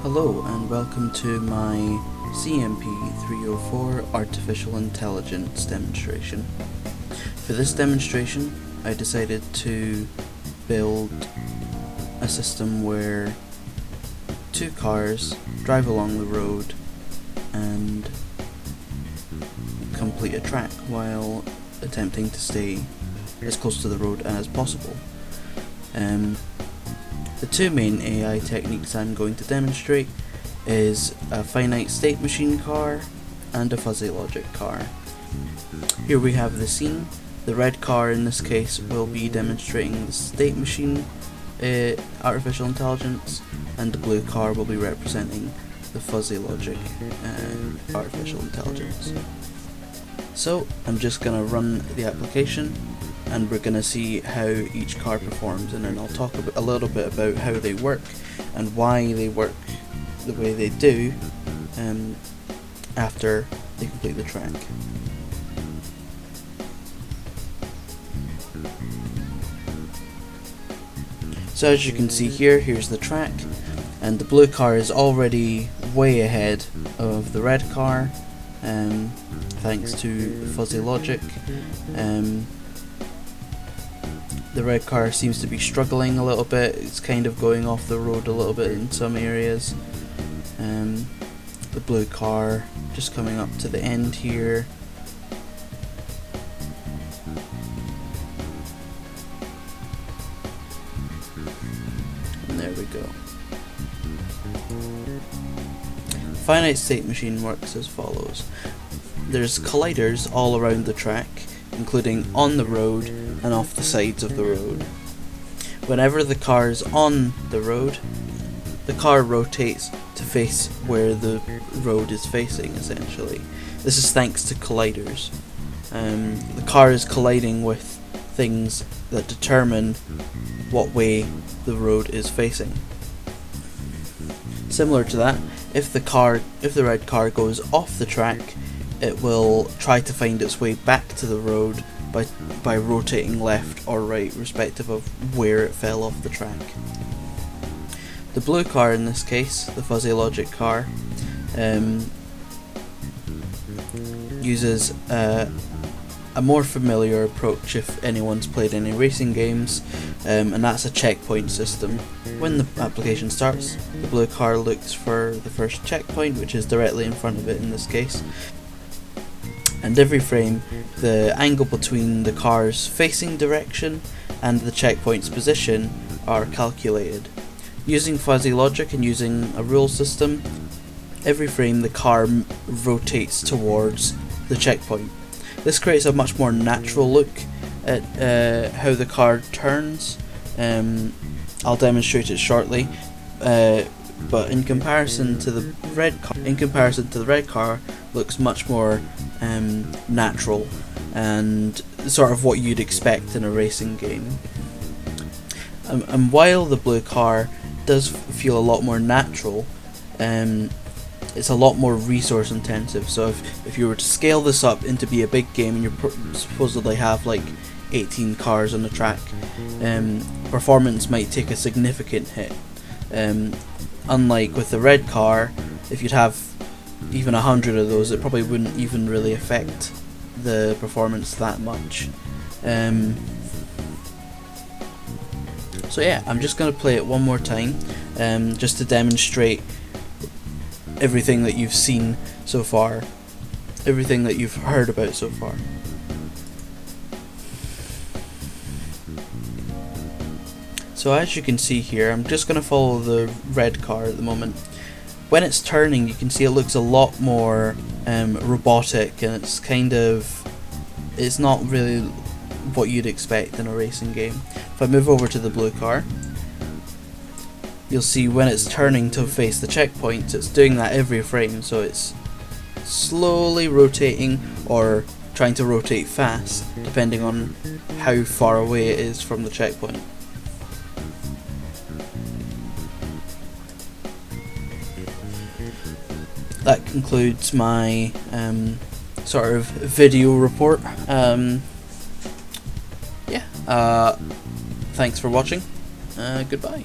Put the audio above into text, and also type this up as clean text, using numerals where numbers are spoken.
Hello and welcome to my CMP304 Artificial Intelligence demonstration. For this demonstration, I decided to build a system where two cars drive along the road and complete a track while attempting to stay as close to the road as possible. The two main AI techniques I'm going to demonstrate is a finite state machine car and a fuzzy logic car. Here we have the scene. The red car in this case will be demonstrating the state machine artificial intelligence, and the blue car will be representing the fuzzy logic artificial intelligence. So I'm just going to run the application and we're going to see how each car performs, and then I'll talk a little bit about how they work and why they work the way they do after they complete the track. So as you can see here, here's the track, and the blue car is already way ahead of the red car thanks to fuzzy logic. The red car seems to be struggling a little bit. It's kind of going off the road a little bit in some areas. The blue car just coming up to the end here. And there we go. Finite state machine works as follows. There's colliders all around the track, including on the road and off the sides of the road. Whenever the car is on the road, the car rotates to face where the road is facing, essentially. This is thanks to colliders. The car is colliding with things that determine what way the road is facing. Similar to that, if the red car goes off the track, it will try to find its way back to the road by rotating left or right, respective of where it fell off the track. The blue car in this case, the fuzzy logic car, uses a more familiar approach if anyone's played any racing games, and that's a checkpoint system. When the application starts, the blue car looks for the first checkpoint, which is directly in front of it in this case. And every frame, the angle between the car's facing direction and the checkpoint's position are calculated. Using fuzzy logic and using a rule system, every frame the car rotates towards the checkpoint. This creates a much more natural look at how the car turns. I'll demonstrate it shortly, but in comparison to the red car, looks much more natural and sort of what you'd expect in a racing game. And while the blue car does feel a lot more natural, it's a lot more resource intensive. So if you were to scale this up into be a big game and you supposedly have like 18 cars on the track, performance might take a significant hit. Unlike with the red car, if you'd have even 100 of those, it probably wouldn't even really affect the performance that much. So yeah, I'm just going to play it one more time, just to demonstrate everything that you've seen so far, everything that you've heard about so far. So as you can see here, I'm just going to follow the red car at the moment. When it's turning, you can see it looks a lot more robotic, and it's not really what you'd expect in a racing game. If I move over to the blue car, you'll see when it's turning to face the checkpoint, it's doing that every frame, so it's slowly rotating or trying to rotate fast, depending on how far away it is from the checkpoint. That concludes my sort of video report. Thanks for watching. Goodbye.